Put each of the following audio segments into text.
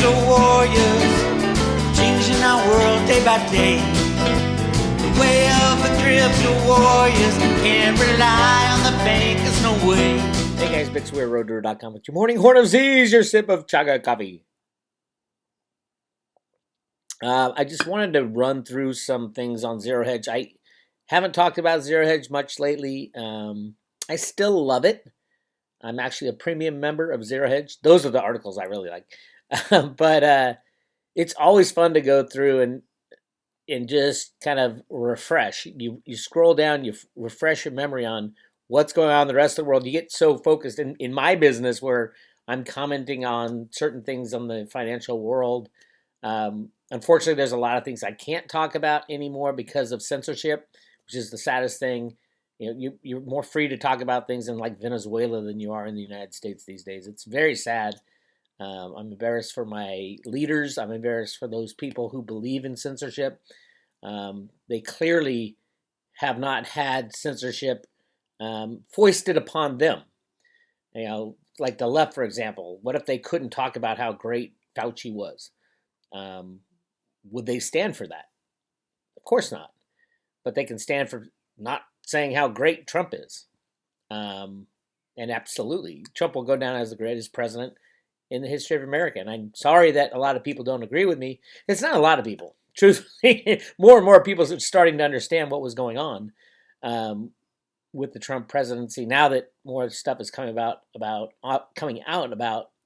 crypto warriors, changing our world day by day. The way of the crypto warriors, can't rely on the bankers, no way. Hey guys, Bix Weir, roadrunner.com with your morning horn of Z's, your sip of chaga coffee. I just wanted to run through some things on Zero Hedge. I haven't talked about Zero Hedge much lately. I still love it. I'm actually a premium member of Zero Hedge. Those are the articles I really like. But it's always fun to go through and just kind of refresh. You scroll down, you refresh your memory on what's going on in the rest of the world. You get so focused in my business where I'm commenting on certain things on the financial world. Unfortunately, there's a lot of things I can't talk about anymore because of censorship, which is the saddest thing. You know, you're more free to talk about things in like Venezuela than you are in the United States these days. It's very sad. I'm embarrassed for my leaders. I'm embarrassed for those people who believe in censorship. They clearly have not had censorship foisted upon them. You know, like the left, for example. What if they couldn't talk about how great Fauci was? Would they stand for that? Of course not. But they can stand for not saying how great Trump is. And absolutely, Trump will go down as the greatest president in the history of America. And I'm sorry that a lot of people don't agree with me. It's not a lot of people. Truthfully, more and more people are starting to understand what was going on with the Trump presidency. Now that more stuff is coming out about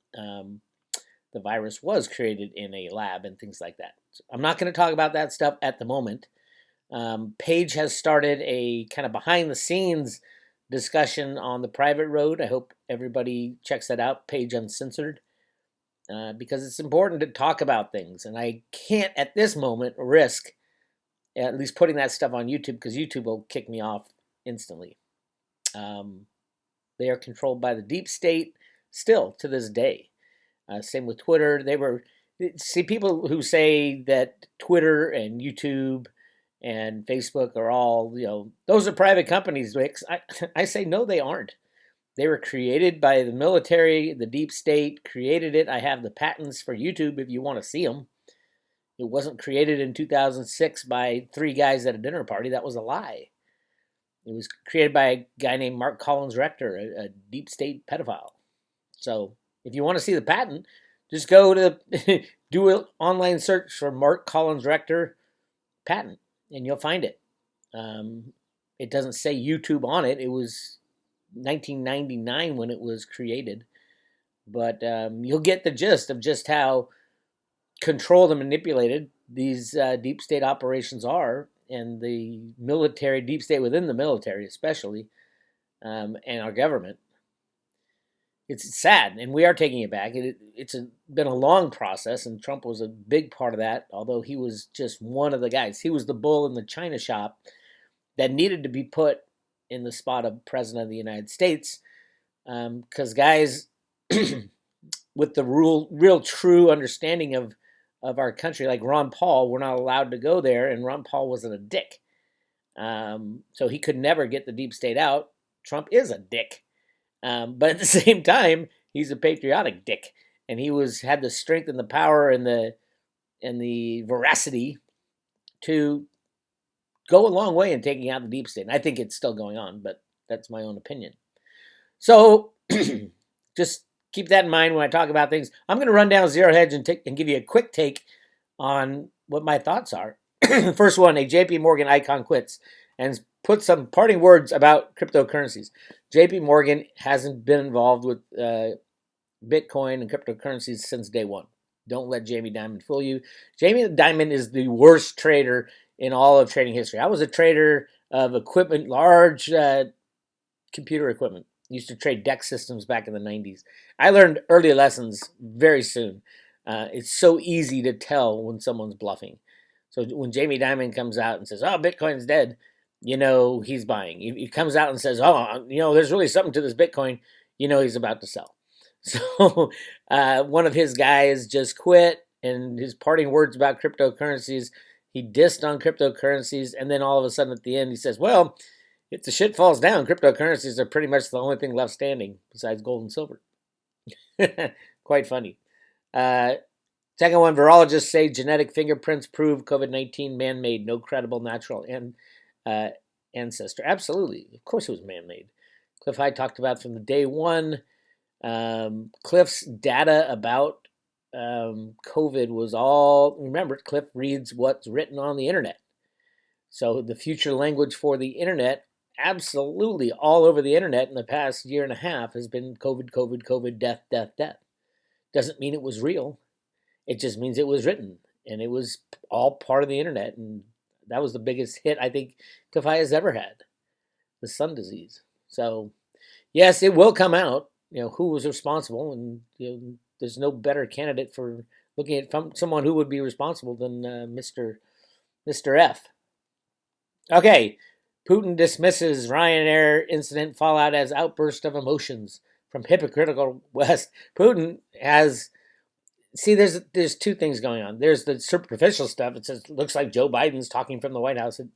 the virus was created in a lab and things like that. So I'm not going to talk about that stuff at the moment. Paige has started a kind of behind the scenes discussion on the private road. I hope everybody checks that out, Paige Uncensored, because it's important to talk about things. And I can't at this moment risk at least putting that stuff on YouTube because YouTube will kick me off instantly. They are controlled by the deep state still to this day. Same with Twitter. People who say that Twitter and YouTube and Facebook are all, those are private companies. I say no, they aren't. They were created by the military, the deep state created it. I have the patents for YouTube if you want to see them. It wasn't created in 2006 by three guys at a dinner party. That was a lie. It was created by a guy named Mark Collins Rector, a deep state pedophile. So if you want to see the patent, just go to do an online search for Mark Collins Rector patent, and you'll find it. It doesn't say YouTube on it. It was 1999 when it was created. But you'll get the gist of just how controlled and manipulated these deep state operations are, and the military, deep state within the military especially, and our government. It's sad, and we are taking it back. It's been a long process, and Trump was a big part of that, although he was just one of the guys. He was the bull in the china shop that needed to be put in the spot of President of the United States, because guys with the real true understanding of our country, like Ron Paul, were not allowed to go there, and Ron Paul wasn't a dick. So he could never get the deep state out. Trump is a dick. But at the same time, he's a patriotic dick, and he had the strength and the power and the veracity to go a long way in taking out the deep state. And I think it's still going on, but that's my own opinion. So just keep that in mind when I talk about things. I'm going to run down Zero Hedge and give you a quick take on what my thoughts are. First one, a JP Morgan icon quits and put some parting words about cryptocurrencies. JP Morgan hasn't been involved with Bitcoin and cryptocurrencies since day one. Don't let Jamie Dimon fool you. Jamie Dimon is the worst trader in all of trading history. I was a trader of equipment, large computer equipment. Used to trade DEX systems back in the 90s. I learned early lessons very soon. It's so easy to tell when someone's bluffing. So when Jamie Dimon comes out and says, "Oh, Bitcoin's dead," he's buying. He comes out and says, "Oh, there's really something to this Bitcoin," he's about to sell. So one of his guys just quit, and his parting words about cryptocurrencies, he dissed on cryptocurrencies, and then all of a sudden at the end he says, "Well, if the shit falls down, cryptocurrencies are pretty much the only thing left standing besides gold and silver." Quite funny. Second one, virologists say genetic fingerprints prove COVID-19 man-made, no credible natural ancestor. Absolutely. Of course it was man-made. Cliff High talked about from the day one. Cliff's data about COVID was all, remember, Cliff reads what's written on the internet. So the future language for the internet, absolutely all over the internet in the past year and a half has been COVID, COVID, COVID, death, death, death. Doesn't mean it was real. It just means it was written, and it was all part of the internet, and that was the biggest hit I think Cliff High has ever had, the sun disease. So, yes, it will come out, who was responsible, and there's no better candidate for looking at someone who would be responsible than Mr. F. Okay, Putin dismisses Ryanair incident fallout as outburst of emotions from hypocritical West. Putin has... See, there's two things going on. There's the superficial stuff. It says looks like Joe Biden's talking from the White House. It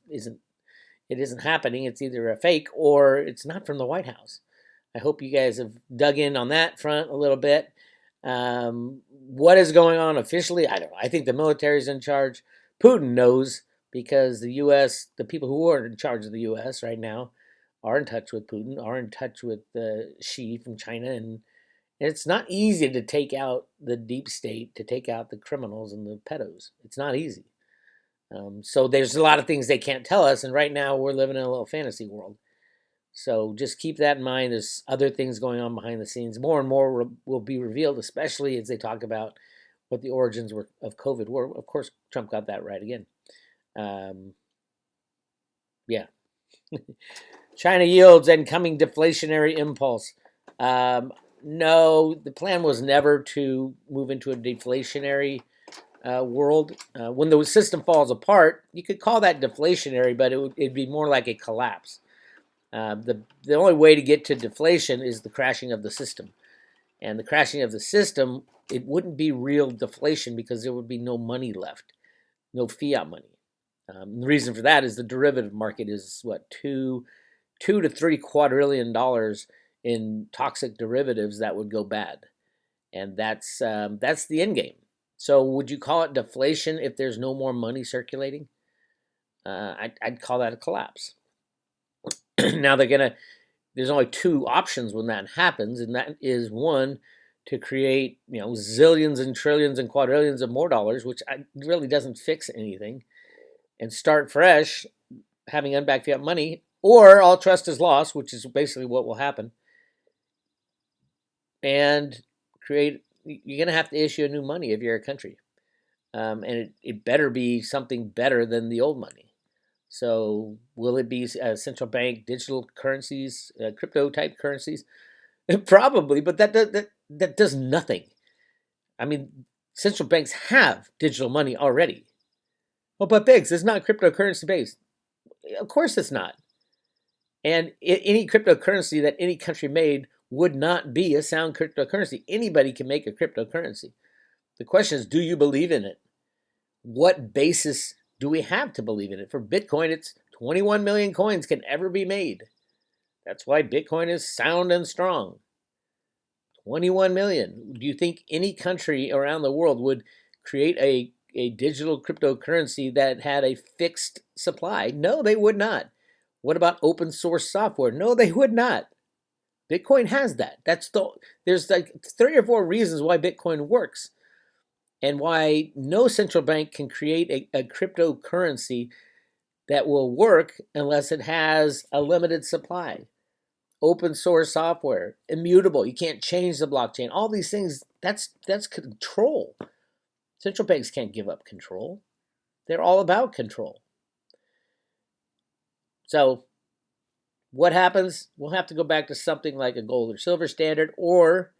isn't happening. It's either a fake or it's not from the White House. I hope you guys have dug in on that front a little bit. What is going on officially? I don't know. I think the military's in charge. Putin knows because the U.S., the people who are in charge of the U.S. right now are in touch with Putin, are in touch with Xi from China, and it's not easy to take out the deep state, to take out the criminals and the pedos. It's not easy. So there's a lot of things they can't tell us, and right now we're living in a little fantasy world. So just keep that in mind. There's other things going on behind the scenes. More and more will be revealed, especially as they talk about what the origins were of COVID were. Of course, Trump got that right again. Yeah. China yields and coming deflationary impulse. No, the plan was never to move into a deflationary world. When the system falls apart, you could call that deflationary, but it'd be more like a collapse. The only way to get to deflation is the crashing of the system. And the crashing of the system, it wouldn't be real deflation because there would be no money left, no fiat money. The reason for that is the derivative market is, what, $2 to $3 quadrillion in toxic derivatives that would go bad. And that's the end game. So would you call it deflation if there's no more money circulating? I'd call that a collapse. Now there's only two options when that happens, and that is one, to create zillions and trillions and quadrillions of more dollars, which really doesn't fix anything, and start fresh, having unbacked fiat money, or all trust is lost, which is basically what will happen. And you're going to have to issue a new money if you're a country. And it better be something better than the old money. So will it be central bank digital currencies, crypto type currencies? Probably, but that does nothing. I mean, central banks have digital money already. Oh, but Biggs, it's not cryptocurrency based. Of course it's not. And any cryptocurrency that any country made would not be a sound cryptocurrency. Anybody can make a cryptocurrency. The question is, do you believe in it? What basis do we have to believe in it? For Bitcoin, it's 21 million coins can ever be made. That's why Bitcoin is sound and strong. 21 million. Do you think any country around the world would create a digital cryptocurrency that had a fixed supply? No, they would not. What about open source software? No, they would not. Bitcoin has that. There's like 3 or 4 reasons why Bitcoin works and why no central bank can create a cryptocurrency that will work unless it has a limited supply. Open source software, immutable. You can't change the blockchain. All these things, that's control. Central banks can't give up control. They're all about control. So what happens? We'll have to go back to something like a gold or silver standard or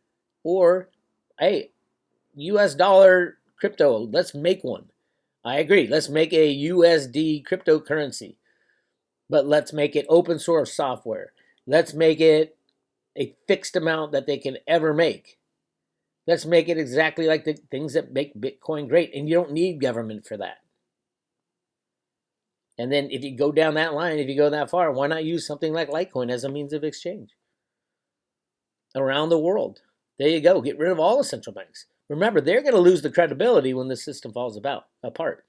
hey, US dollar crypto. Let's make one. I agree. Let's make a USD cryptocurrency. But let's make it open source software. Let's make it a fixed amount that they can ever make. Let's make it exactly like the things that make Bitcoin great. And you don't need government for that. And then if you go down that line, if you go that far, why not use something like Litecoin as a means of exchange? Around the world, There you go. Get rid of all the central banks. Remember, they're going to lose the credibility when the system falls apart.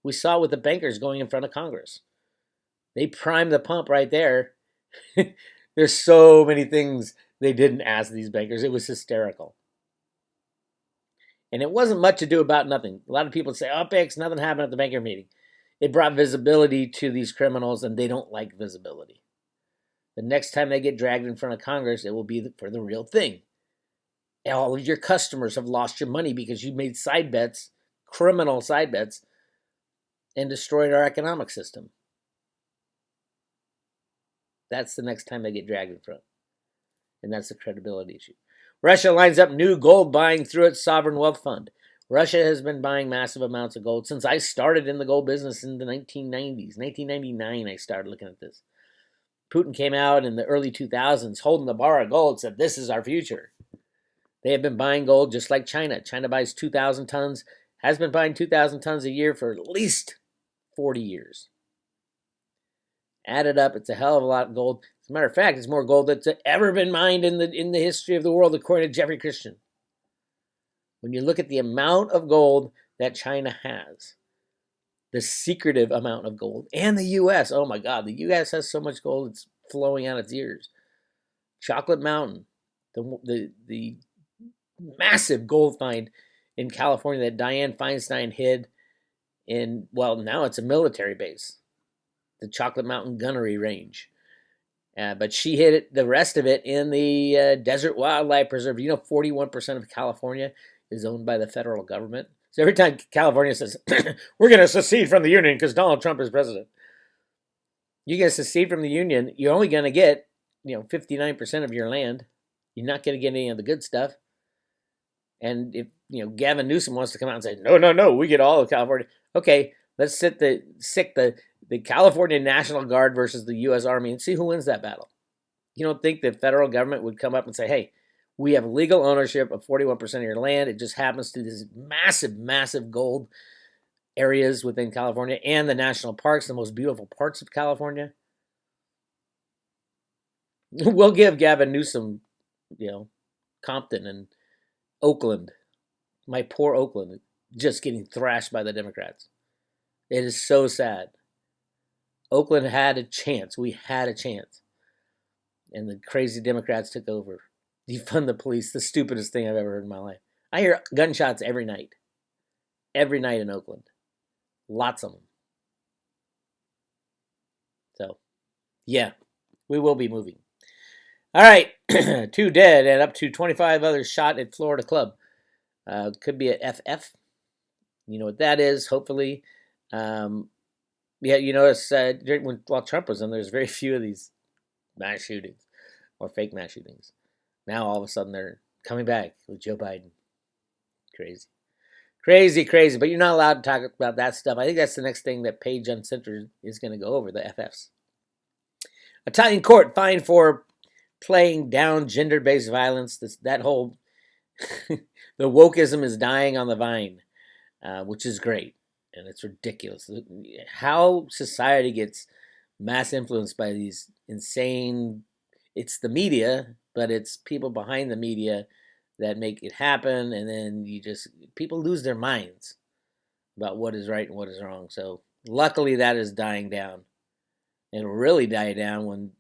We saw with the bankers going in front of Congress. They primed the pump right there. There's so many things they didn't ask these bankers. It was hysterical. And it wasn't much ado about nothing. A lot of people say, oh, Bix, nothing happened at the banker meeting. It brought visibility to these criminals, and they don't like visibility. The next time they get dragged in front of Congress, it will be for the real thing. All of your customers have lost your money because you made side bets, criminal side bets, and destroyed our economic system. That's the next time they get dragged in front. And that's the credibility issue. Russia lines up new gold buying through its sovereign wealth fund. Russia has been buying massive amounts of gold since I started in the gold business in the 1990s. 1999, I started looking at this. Putin came out in the early 2000s holding the bar of gold, said, this is our future. They have been buying gold just like China. China buys 2,000 tons, has been buying 2,000 tons a year for at least 40 years. Added up, it's a hell of a lot of gold. As a matter of fact, it's more gold that's ever been mined in the history of the world, according to Jeffrey Christian. When you look at the amount of gold that China has, the secretive amount of gold, and the U.S., oh my God, the U.S. has so much gold, it's flowing out its ears. Chocolate Mountain, the massive gold find in California that Dianne Feinstein hid in, well, now it's a military base, the Chocolate Mountain Gunnery Range. But she hid it, the rest of it in the Desert Wildlife Preserve. 41% of California is owned by the federal government. So every time California says, we're going to secede from the Union because Donald Trump is president, you're going to secede from the Union, you're only going to get 59% of your land. You're not going to get any of the good stuff. And if Gavin Newsom wants to come out and say, no, we get all of California. Okay, let's sick the California National Guard versus the U.S. Army and see who wins that battle. You don't think the federal government would come up and say, hey, we have legal ownership of 41% of your land. It just happens to these massive, massive gold areas within California and the national parks, the most beautiful parts of California. We'll give Gavin Newsom, Compton and Oakland, my poor Oakland, just getting thrashed by the Democrats. It is so sad. Oakland had a chance. We had a chance. And the crazy Democrats took over. Defund the police, the stupidest thing I've ever heard in my life. I hear gunshots every night. Every night in Oakland. Lots of them. So, yeah, we will be moving. All right, 2 dead and up to 25 others shot at Florida club. Could be a FF. You know what that is, hopefully. Yeah, you notice while Trump was in, there's very few of these mass shootings or fake mass shootings. Now all of a sudden they're coming back with Joe Biden. Crazy. Crazy. But you're not allowed to talk about that stuff. I think that's the next thing that Page Uncensored is going to go over, the FFs. Italian court fined for playing down gender-based violence. That whole the wokeism is dying on the vine, which is great. And it's ridiculous. How society gets mass influenced by these insane, it's the media, but it's people behind the media that make it happen. And then people lose their minds about what is right and what is wrong. So luckily that is dying down. And it'll really die down when,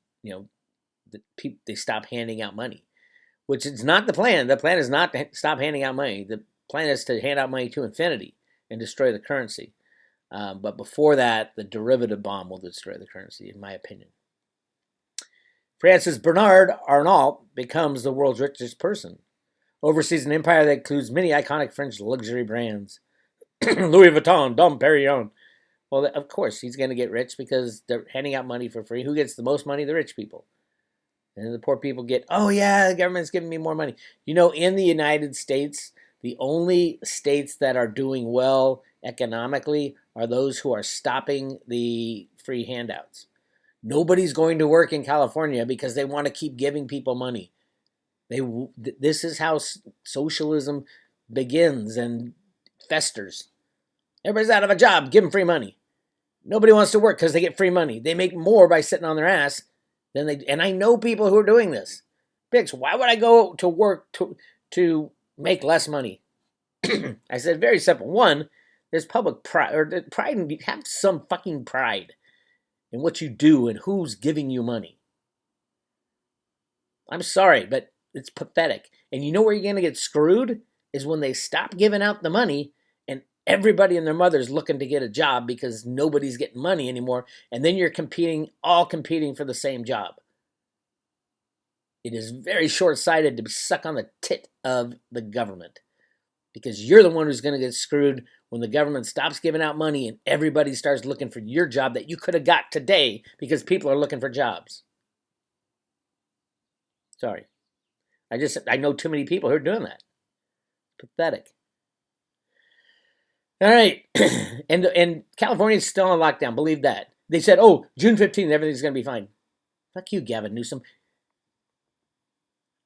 they stop handing out money, which is not the plan. The plan is not to stop handing out money. The plan is to hand out money to infinity and destroy the currency. But before that, the derivative bomb will destroy the currency, in my opinion. Francis Bernard Arnault becomes the world's richest person. Oversees an empire that includes many iconic French luxury brands. Louis Vuitton, Dom Perignon. Well, of course, he's going to get rich because they're handing out money for free. Who gets the most money? The rich people. And the poor people get, oh yeah, the government's giving me more money. In the United States, the only states that are doing well economically are those who are stopping the free handouts. Nobody's going to work in California because they want to keep giving people money. This is how socialism begins and festers. Everybody's out of a job, give them free money. Nobody wants to work because they get free money. They make more by sitting on their ass than they. And I know people who are doing this. Bix, why would I go to work to make less money? I said, very simple. One, there's public pride, or pride, and have some fucking pride in what you do and who's giving you money. I'm sorry, but it's pathetic. And you know where you're going to get screwed? Is when they stop giving out the money and everybody and their mother's looking to get a job because nobody's getting money anymore. And then you're all competing for the same job. It is very short-sighted to be stuck on the tit of the government, because you're the one who's going to get screwed when the government stops giving out money and everybody starts looking for your job that you could have got today because people are looking for jobs. Sorry. I know too many people who are doing that. Pathetic. All right. and California's still on lockdown. Believe that. They said, oh, June 15th, everything's going to be fine. Fuck you, Gavin Newsom.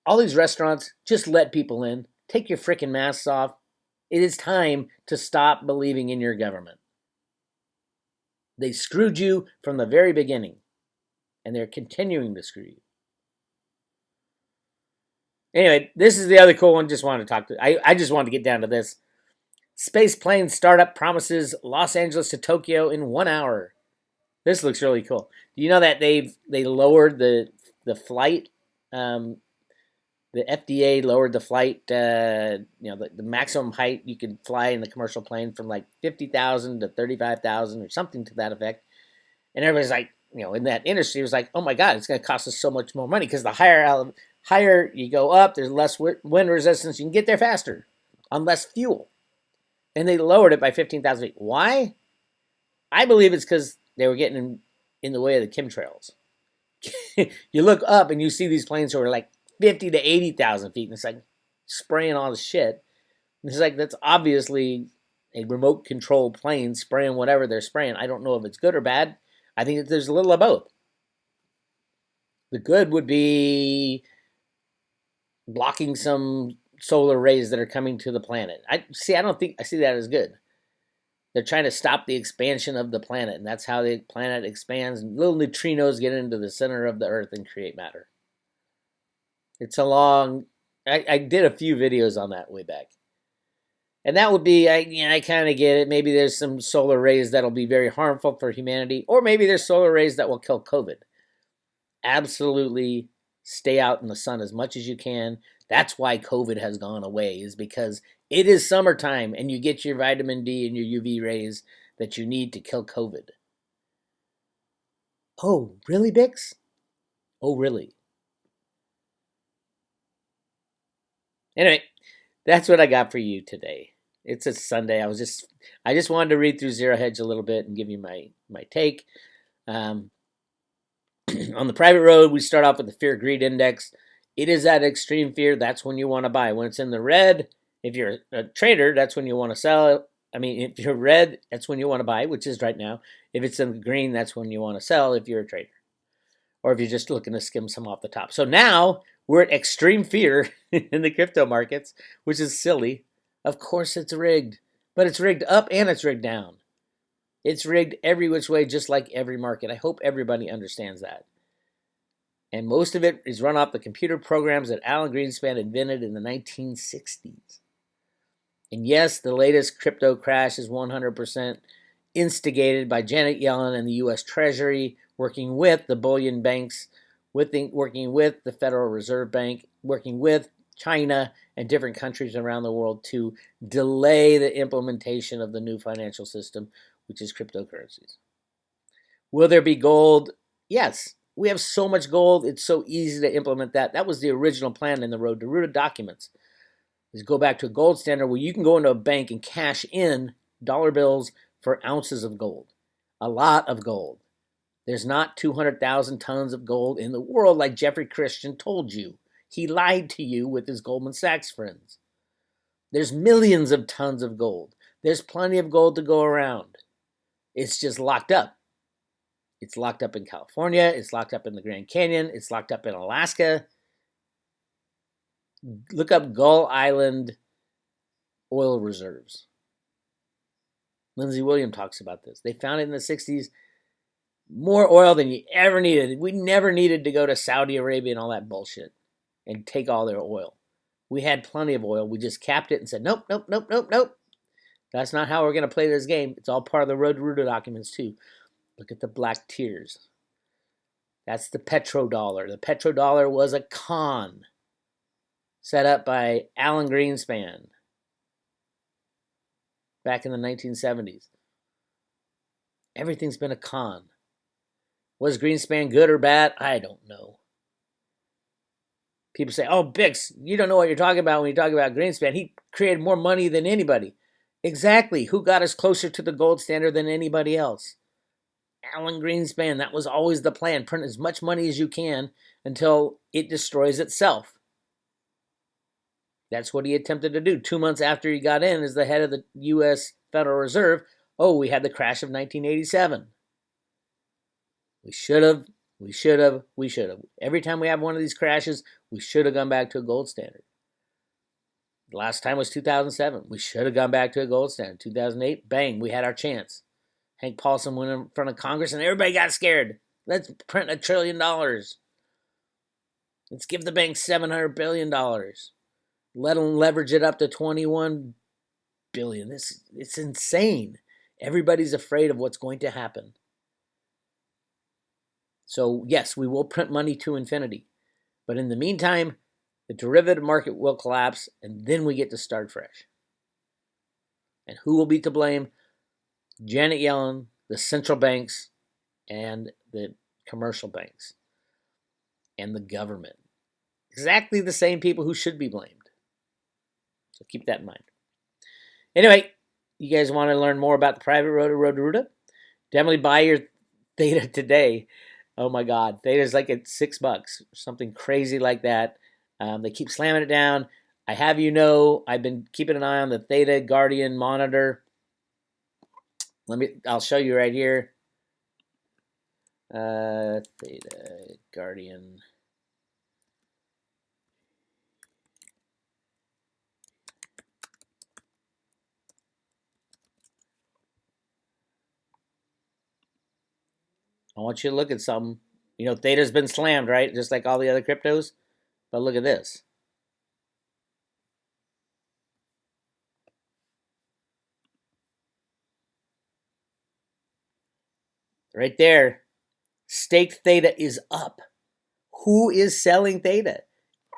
All these restaurants, just let people in. Take your freaking masks off. It is time to stop believing in your government. They screwed you from the very beginning, and they're continuing to screw you. Anyway, this is the other cool one. Just wanted to talk to. I just wanted to get down to this. Space plane startup promises Los Angeles to Tokyo in 1 hour. This looks really cool. Do you know that they lowered the flight? The FDA lowered the flight, the maximum height you could fly in the commercial plane from like 50,000 to 35,000 or something to that effect. And everybody's like, in that industry, it was like, oh my God, it's going to cost us so much more money because the higher you go up, there's less wind resistance. You can get there faster on less fuel. And they lowered it by 15,000 feet. Why? I believe it's because they were getting in the way of the chemtrails. You look up and you see these planes who are like 50 to 80,000 feet, and it's like spraying all the shit. And it's like, that's obviously a remote control plane spraying whatever they're spraying. I don't know if it's good or bad. I think that there's a little of both. The good would be blocking some solar rays that are coming to the planet. I don't think I see that as good. They're trying to stop the expansion of the planet, and that's how the planet expands. And little neutrinos get into the center of the Earth and create matter. It's a long. I did a few videos on that way back, and that would be. I kind of get it. Maybe there's some solar rays that'll be very harmful for humanity, or maybe there's solar rays that will kill COVID. Absolutely, stay out in the sun as much as you can. That's why COVID has gone away, is because it is summertime and you get your vitamin D and your UV rays that you need to kill COVID. Oh, really, Bix? Oh, really? Anyway, that's what I got for you today. It's a Sunday. I just wanted to read through Zero Hedge a little bit and give you my take. On the private road, we start off with the Fear Greed Index. It is at extreme fear. That's when you want to buy. When it's in the red, if you're a trader, that's when you want to sell. If you're red, that's when you want to buy, which is right now. If it's in the green, that's when you want to sell if you're a trader. Or if you're just looking to skim some off the top. So now we're at extreme fear in the crypto markets, which is silly. Of course it's rigged. But it's rigged up and it's rigged down. It's rigged every which way, just like every market. I hope everybody understands that. And most of it is run off the computer programs that Alan Greenspan invented in the 1960s. And yes, the latest crypto crash is 100% instigated by Janet Yellen and the U.S. Treasury, working with the bullion banks, working with the Federal Reserve Bank, working with China and different countries around the world to delay the implementation of the new financial system, which is cryptocurrencies. Will there be gold? Yes. We have so much gold, it's so easy to implement that. That was the original plan in the Road to Ruta documents, is go back to a gold standard where you can go into a bank and cash in dollar bills for ounces of gold. A lot of gold. There's not 200,000 tons of gold in the world like Jeffrey Christian told you. He lied to you with his Goldman Sachs friends. There's millions of tons of gold. There's plenty of gold to go around. It's just locked up. It's locked up in California. It's locked up in the Grand Canyon. It's locked up in Alaska. Look up Gull Island oil reserves. Lindsey Williams talks about this. They found it in the 60s. More oil than you ever needed. We never needed to go to Saudi Arabia and all that bullshit and take all their oil. We had plenty of oil. We just capped it and said, nope, nope, nope, nope, nope. That's not how we're going to play this game. It's all part of the Road to Ruta documents, too. Look at the black tiers. That's the petrodollar. The petrodollar was a con set up by Alan Greenspan back in the 1970s. Everything's been a con. Was Greenspan good or bad? I don't know. People say, oh, Bix, you don't know what you're talking about when you talk about Greenspan. He created more money than anybody. Exactly. Who got us closer to the gold standard than anybody else? Alan Greenspan. That was always the plan. Print as much money as you can until it destroys itself. That's what he attempted to do. 2 months after he got in as the head of the U.S. Federal Reserve, we had the crash of 1987. We should have. Every time we have one of these crashes, we should have gone back to a gold standard. The last time was 2007. We should have gone back to a gold standard. 2008, bang, we had our chance. Hank Paulson went in front of Congress and everybody got scared. Let's print $1 trillion. Let's give the bank $700 billion. Let them leverage it up to $21 billion. It's insane. Everybody's afraid of what's going to happen. So, yes, we will print money to infinity. But in the meantime, the derivative market will collapse, and then we get to start fresh. And who will be to blame? Janet Yellen, the central banks, and the commercial banks, and the government. Exactly the same people who should be blamed. So keep that in mind. Anyway, you guys want to learn more about the private road to Ruta? Definitely buy your Theta today. Oh my God, Theta's like at $6, something crazy like that. They keep slamming it down. I have I've been keeping an eye on the Theta Guardian monitor. I'll show you right here. Theta Guardian. I want you to look at something. Theta's been slammed, right? Just like all the other cryptos. But look at this. Right there. Staked Theta is up. Who is selling Theta?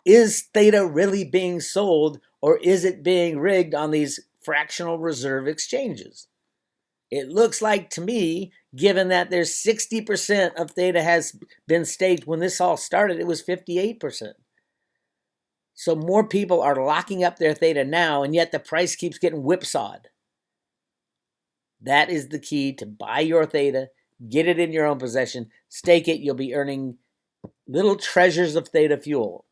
Is Theta really being sold, or is it being rigged on these fractional reserve exchanges? It looks like to me, given that there's 60% of Theta has been staked. When this all started, it was 58%. So more people are locking up their Theta now, and yet the price keeps getting whipsawed. That is the key to buy your Theta, get it in your own possession, stake it. You'll be earning little treasures of Theta fuel.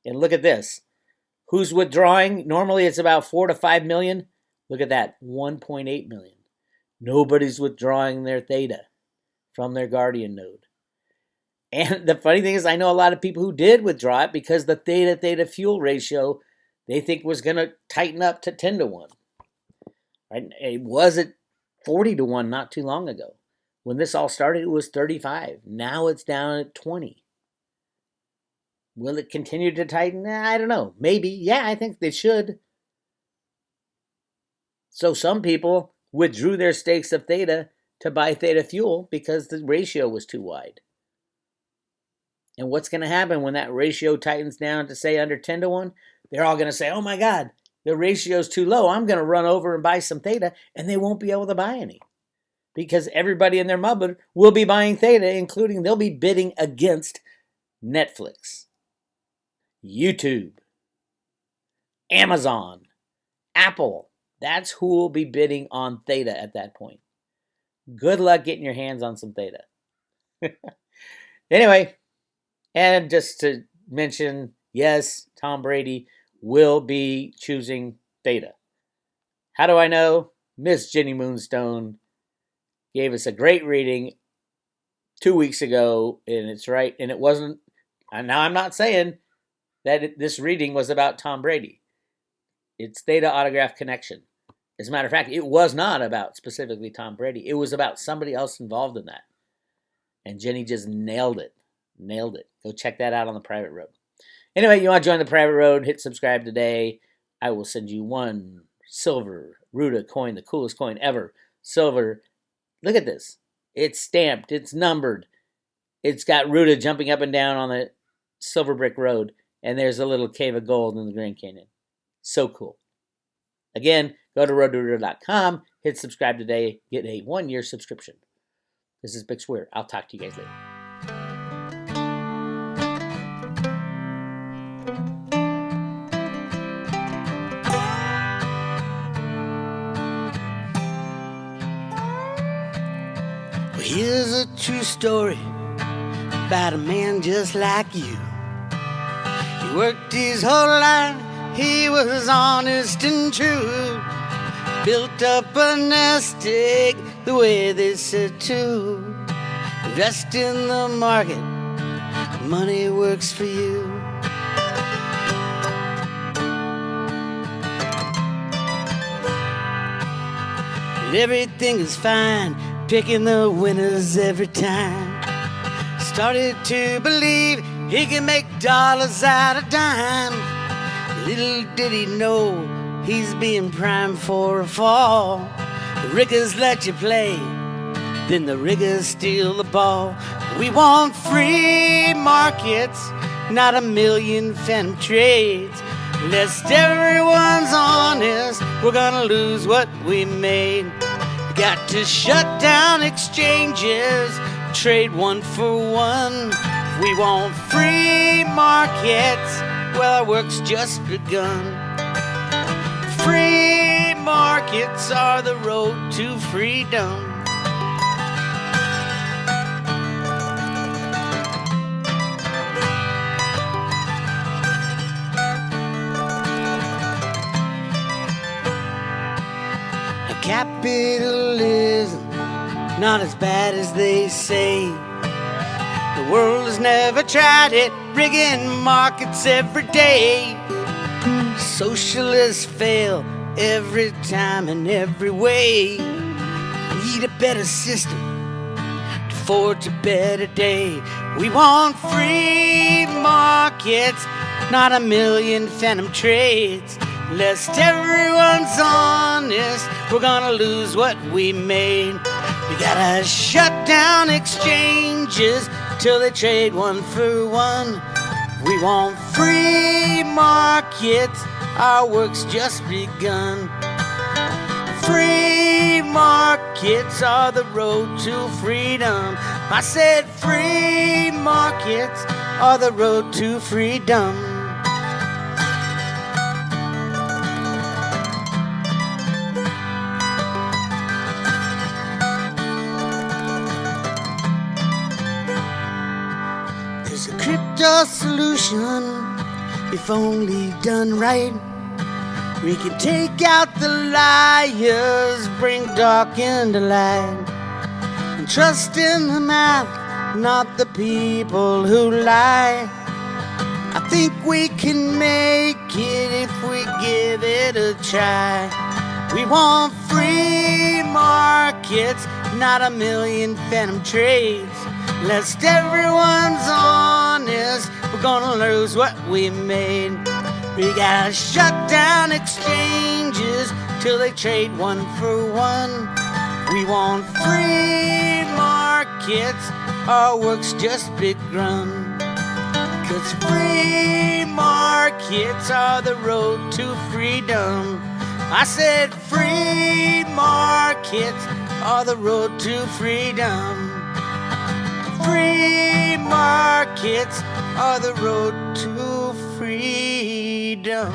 And look at this. Who's withdrawing? Normally it's about 4 to 5 million. Look at that, 1.8 million. Nobody's withdrawing their Theta from their Guardian node. And the funny thing is, I know a lot of people who did withdraw it because the Theta fuel ratio they think was going to tighten up to 10 to 1. Right? It was at 40 to 1 not too long ago. When this all started, it was 35. Now it's down at 20. Will it continue to tighten? I don't know. Maybe. Yeah, I think they should. So some people withdrew their stakes of Theta to buy Theta fuel because the ratio was too wide. And what's going to happen when that ratio tightens down to, say, under 10 to 1? They're all going to say, oh my God, the ratio's too low. I'm going to run over and buy some Theta, and they won't be able to buy any. Because everybody and their mother will be buying Theta, including they'll be bidding against Netflix, YouTube, Amazon, Apple. That's who will be bidding on Theta at that point. Good luck getting your hands on some Theta. Anyway, and just to mention, yes, Tom Brady will be choosing Theta. How do I know? Miss Jenny Moonstone gave us a great reading 2 weeks ago, and it's right. And it wasn't, and now I'm not saying that this reading was about Tom Brady. It's Theta Autograph Connection. As a matter of fact, it was not about specifically Tom Brady. It was about somebody else involved in that. And Jenny just nailed it. Nailed it. Go check that out on the private road. Anyway, you want to join the private road, hit subscribe today. I will send you one silver Ruda coin, the coolest coin ever. Silver. Look at this. It's stamped. It's numbered. It's got Ruda jumping up and down on the silver brick road. And there's a little cave of gold in the Grand Canyon. So cool. Again, go to roadtoruda.com, hit subscribe today, get a 1-year subscription. This is Bix Weir. I'll talk to you guys later. Well, here's a true story about a man just like you. He worked his whole life, he was honest and true. Built up a nest egg the way they said to. Invest in the market, money works for you. And everything is fine, picking the winners every time. Started to believe he can make dollars out of dime. Little did he know he's being primed for a fall. The riggers let you play, then the riggers steal the ball. We want free markets, not a million phantom trades. Lest everyone's honest, we're gonna lose what we made. We got to shut down exchanges, trade one for one. We want free markets, well, our work's just begun. Free markets are the road to freedom. Capitalism, not as bad as they say. The world has never tried it, rigging markets every day. Socialists fail every time in every way. We need a better system to forge a better day. We want free markets, not a million phantom trades. Lest everyone's honest, we're gonna lose what we made. We gotta shut down exchanges till they trade one for one. We want free markets, our work's just begun. Free markets are the road to freedom. I said free markets are the road to freedom. Crypto solution, if only done right. We can take out the liars, bring dark into light, and trust in the math, not the people who lie. I think we can make it if we give it a try. We want free markets, not a million phantom trades. Lest everyone's honest, we're gonna lose what we made. We gotta shut down exchanges till they trade one for one. We want free markets, our work's just begun. 'Cause free markets are the road to freedom. I said free markets are the road to freedom. Free markets are the road to freedom.